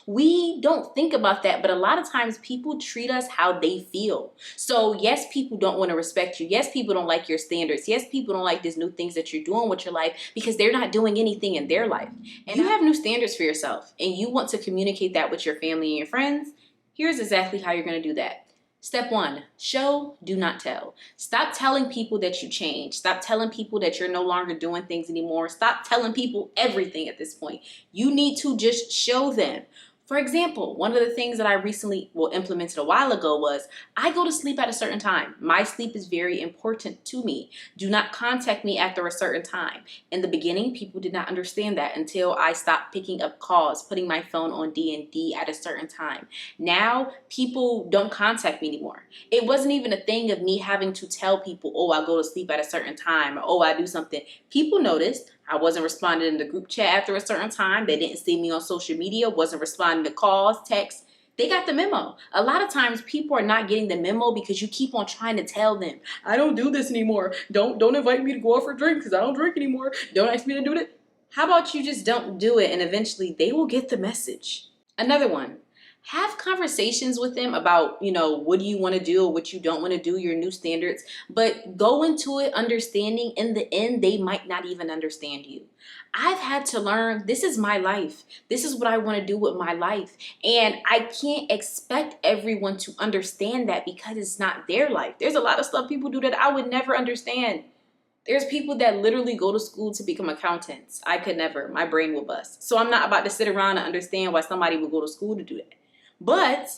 We don't think about that, but a lot of times people treat us how they feel. So yes, people don't want to respect you. Yes, people don't like your standards. Yes, people don't like these new things that you're doing with your life because they're not doing anything in their life. And you have new standards for yourself and you want to communicate that with your family and your friends. Here's exactly how you're going to do that. Step 1, show, do not tell. Stop telling people that you changed. Stop telling people that you're no longer doing things anymore. Stop telling people everything at this point. You need to just show them. For example, one of the things that I recently implemented a while ago was I go to sleep at a certain time. My sleep is very important to me. Do not contact me after a certain time. In the beginning, people did not understand that until I stopped picking up calls, putting my phone on D&D at a certain time. Now, people don't contact me anymore. It wasn't even a thing of me having to tell people, oh, I go to sleep at a certain time, or oh, I do something. People noticed. I wasn't responding in the group chat after a certain time. They didn't see me on social media, wasn't responding to calls, texts. They got the memo. A lot of times people are not getting the memo because you keep on trying to tell them, I don't do this anymore. Don't invite me to go out for a drink because I don't drink anymore. Don't ask me to do it. How about you just don't do it and eventually they will get the message. Another one. Have conversations with them about, what do you want to do or what you don't want to do, your new standards, but go into it understanding in the end, they might not even understand you. I've had to learn this is my life. This is what I want to do with my life. And I can't expect everyone to understand that because it's not their life. There's a lot of stuff people do that I would never understand. There's people that literally go to school to become accountants. I could never. My brain will bust. So I'm not about to sit around and understand why somebody would go to school to do that. But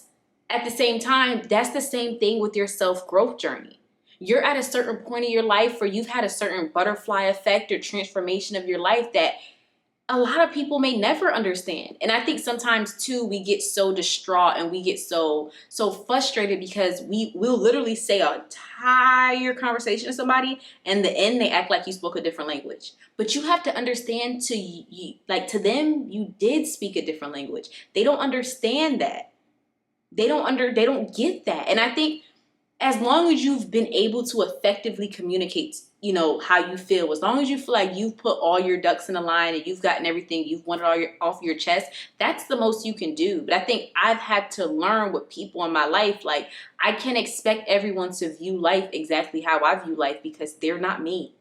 at the same time, that's the same thing with your self-growth journey. You're at a certain point in your life where you've had a certain butterfly effect or transformation of your life that a lot of people may never understand. And I think sometimes too, we get so distraught and we get so frustrated because we'll literally say an entire conversation to somebody and in the end they act like you spoke a different language. But you have to understand to them, you did speak a different language. They don't understand that. They don't get that. And I think as long as you've been able to effectively communicate, how you feel, as long as you feel like you've put all your ducks in a line and you've gotten everything you've wanted off your chest, that's the most you can do. But I think I've had to learn with people in my life, like I can't expect everyone to view life exactly how I view life because they're not me.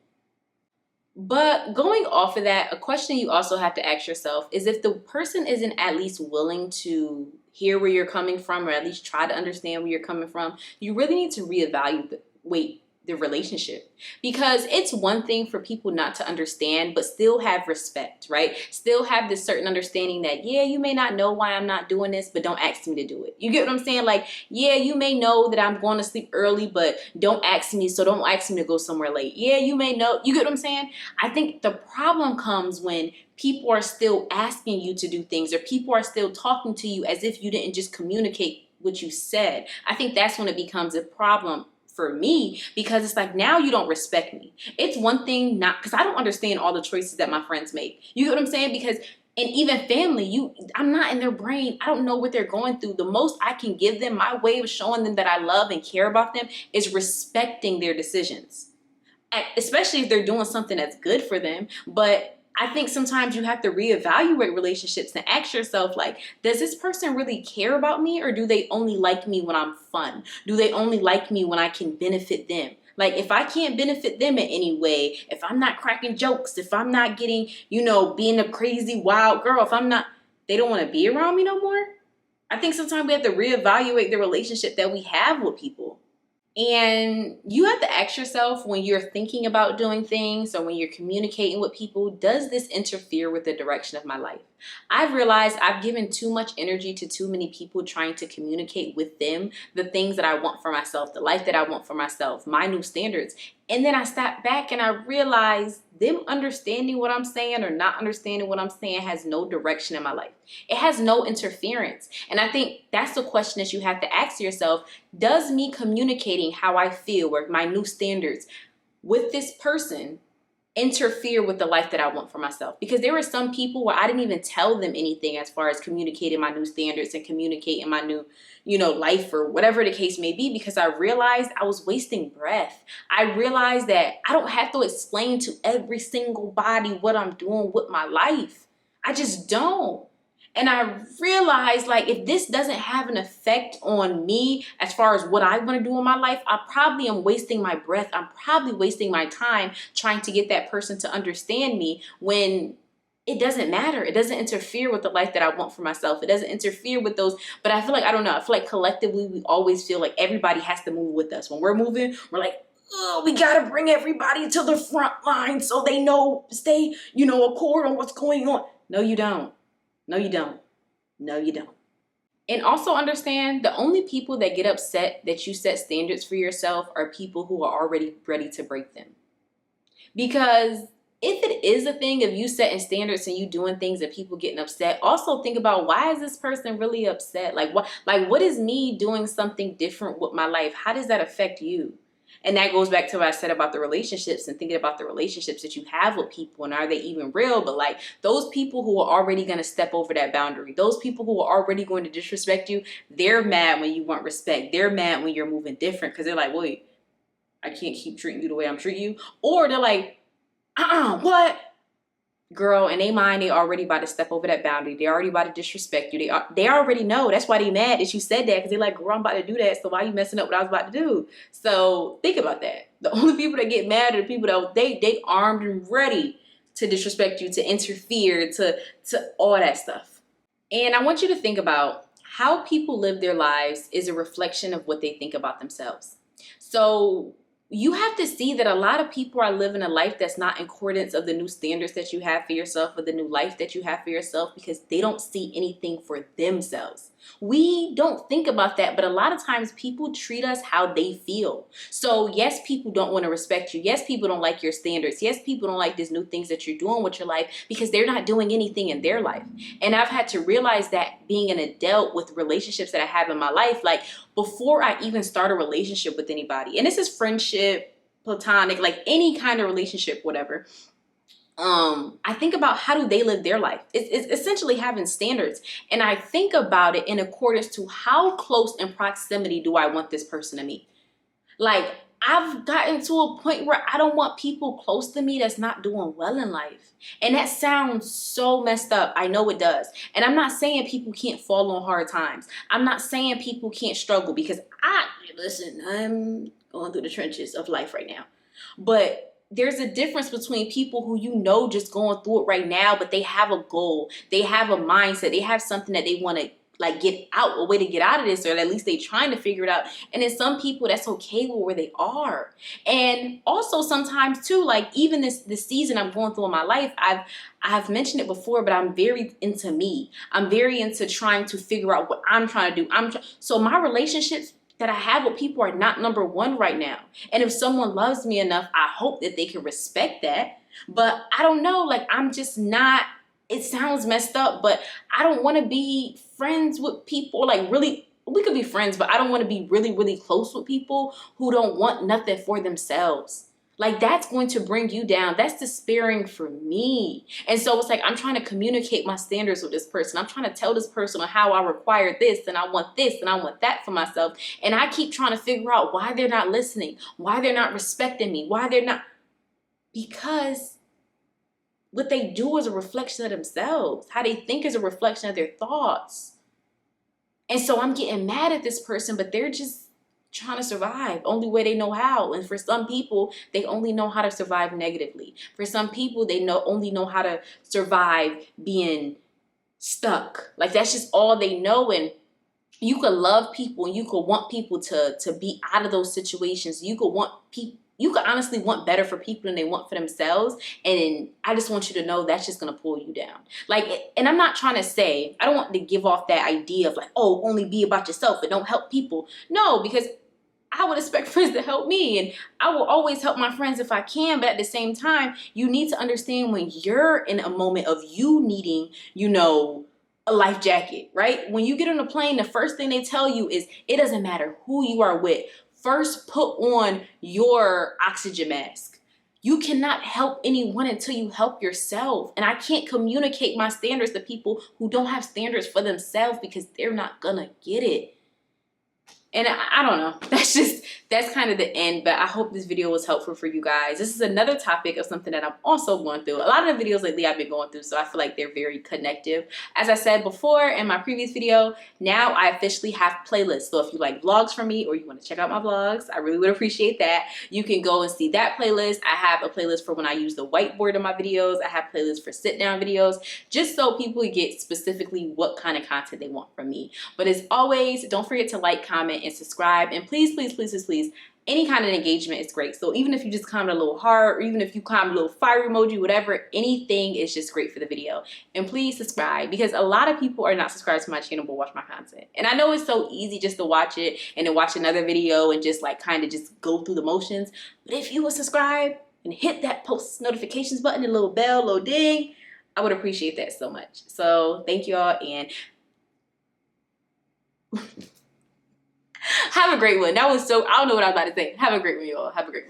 But going off of that, a question you also have to ask yourself is if the person isn't at least willing to hear where you're coming from or at least try to understand where you're coming from, you really need to reevaluate the relationship. Because it's one thing for people not to understand, but still have respect, right? Still have this certain understanding that, yeah, you may not know why I'm not doing this, but don't ask me to do it. You get what I'm saying? Like, yeah, you may know that I'm going to sleep early, but don't ask me to go somewhere late. Yeah, you may know. You get what I'm saying? I think the problem comes when people are still asking you to do things or people are still talking to you as if you didn't just communicate what you said. I think that's when it becomes a problem for me because it's like now you don't respect me. It's one thing not because I don't understand all the choices that my friends make. You get what I'm saying? Because and even family, I'm not in their brain. I don't know what they're going through. The most I can give them, my way of showing them that I love and care about them is respecting their decisions. Especially if they're doing something that's good for them. But I think sometimes you have to reevaluate relationships and ask yourself, like, does this person really care about me or do they only like me when I'm fun? Do they only like me when I can benefit them? Like, if I can't benefit them in any way, if I'm not cracking jokes, if I'm not getting, being a crazy wild girl, they don't want to be around me no more. I think sometimes we have to reevaluate the relationship that we have with people. And you have to ask yourself when you're thinking about doing things or when you're communicating with people, does this interfere with the direction of my life? I've realized I've given too much energy to too many people trying to communicate with them the things that I want for myself, the life that I want for myself, my new standards. And then I step back and I realize them understanding what I'm saying or not understanding what I'm saying has no direction in my life. It has no interference. And I think that's the question that you have to ask yourself. Does me communicating how I feel or my new standards with this person interfere with the life that I want for myself? Because there were some people where I didn't even tell them anything as far as communicating my new standards and communicating my new, life or whatever the case may be, because I realized I was wasting breath. I realized that I don't have to explain to every single body what I'm doing with my life. I just don't. And I realized, like, if this doesn't have an effect on me as far as what I want to do in my life, I probably am wasting my breath. I'm probably wasting my time trying to get that person to understand me when it doesn't matter. It doesn't interfere with the life that I want for myself. It doesn't interfere with those. But I feel like, I don't know, I feel like collectively we always feel like everybody has to move with us. When we're moving, we're like, oh, we got to bring everybody to the front line so they know, stay, accord on what's going on. No, you don't. No, you don't. No, you don't. And also understand, the only people that get upset that you set standards for yourself are people who are already ready to break them. Because if it is a thing of you setting standards and you doing things and people getting upset, also think about, why is this person really upset? What is me doing something different with my life? How does that affect you? And that goes back to what I said about the relationships and thinking about the relationships that you have with people, and are they even real? But like, those people who are already going to step over that boundary, those people who are already going to disrespect you, they're mad when you want respect. They're mad when you're moving different, because they're like, wait, I can't keep treating you the way I'm treating you. Or they're like, what? Girl, in their mind, they already about to step over that boundary. They already about to disrespect you. They already know. That's why they mad that you said that, because they're like, girl, I'm about to do that, so why you messing up what I was about to do? So think about that. The only people that get mad are the people that they armed and ready to disrespect you, to interfere, to all that stuff. And I want you to think about how people live their lives is a reflection of what they think about themselves. So you have to see that a lot of people are living a life that's not in accordance of the new standards that you have for yourself, or the new life that you have for yourself, because they don't see anything for themselves. We don't think about that, but a lot of times people treat us how they feel. So yes, people don't want to respect you. Yes, people don't like your standards. Yes, people don't like these new things that you're doing with your life, because they're not doing anything in their life. And I've had to realize that being an adult with relationships that I have in my life, like before I even start a relationship with anybody, and this is friendship, platonic, like any kind of relationship, whatever. I think about, how do they live their life? It's essentially having standards. And I think about it in accordance to how close in proximity do I want this person to me. Like, I've gotten to a point where I don't want people close to me that's not doing well in life. And that sounds so messed up. I know it does. And I'm not saying people can't fall on hard times. I'm not saying people can't struggle, because I'm going through the trenches of life right now. But there's a difference between people who just going through it right now, but they have a goal, they have a mindset, they have something that they want to get out, a way to get out of this, or at least they trying to figure it out. And then some people that's okay with where they are. And also sometimes too, like even this season I'm going through in my life, I've mentioned it before, but I'm very into me. I'm very into trying to figure out what I'm trying to do. So my relationships that I have with people are not number one right now. And if someone loves me enough, I hope that they can respect that. But I don't know, like I'm just not, it sounds messed up, but I don't want to be friends with people, like really, we could be friends, but I don't want to be really, really close with people who don't want nothing for themselves. Like that's going to bring you down. That's despairing for me. And so it's like, I'm trying to communicate my standards with this person. I'm trying to tell this person on how I require this, and I want this, and I want that for myself. And I keep trying to figure out why they're not listening, why they're not respecting me, why they're not, because what they do is a reflection of themselves. How they think is a reflection of their thoughts. And so I'm getting mad at this person, but they're just trying to survive only way they know how. And for some people, they only know how to survive negatively. For some people, they only know how to survive being stuck. Like that's just all they know. And you could love people, and you could want people to be out of those situations. You could honestly want better for people than they want for themselves. And I just want you to know that's just going to pull you down. Like, and I'm not trying to say, I don't want to give off that idea of like, oh, only be about yourself and don't help people. No, because I would expect friends to help me, and I will always help my friends if I can. But at the same time, you need to understand when you're in a moment of you needing, a life jacket, right? When you get on a plane, the first thing they tell you is it doesn't matter who you are with. First, put on your oxygen mask. You cannot help anyone until you help yourself. And I can't communicate my standards to people who don't have standards for themselves, because they're not gonna get it. And I don't know, that's kind of the end, but I hope this video was helpful for you guys. This is another topic of something that I'm also going through. A lot of the videos lately I've been going through, so I feel like they're very connective. As I said before in my previous video, now I officially have playlists. So if you like vlogs from me or you want to check out my vlogs, I really would appreciate that. You can go and see that playlist. I have a playlist for when I use the whiteboard in my videos. I have playlists for sit down videos, just so people get specifically what kind of content they want from me. But as always, don't forget to like, comment, and subscribe. And please, please, please, please, please, any kind of engagement is great. So even if you just comment a little heart, or even if you comment a little fire emoji, whatever, anything is just great for the video. And please subscribe, because a lot of people are not subscribed to my channel but watch my content. And I know it's so easy just to watch it and then watch another video and just like kind of just go through the motions. But if you would subscribe and hit that post notifications button, a little bell, little ding, I would appreciate that so much. So thank you all, and have a great one. That was so, I don't know what I was about to say. Have a great one, y'all. Have a great one.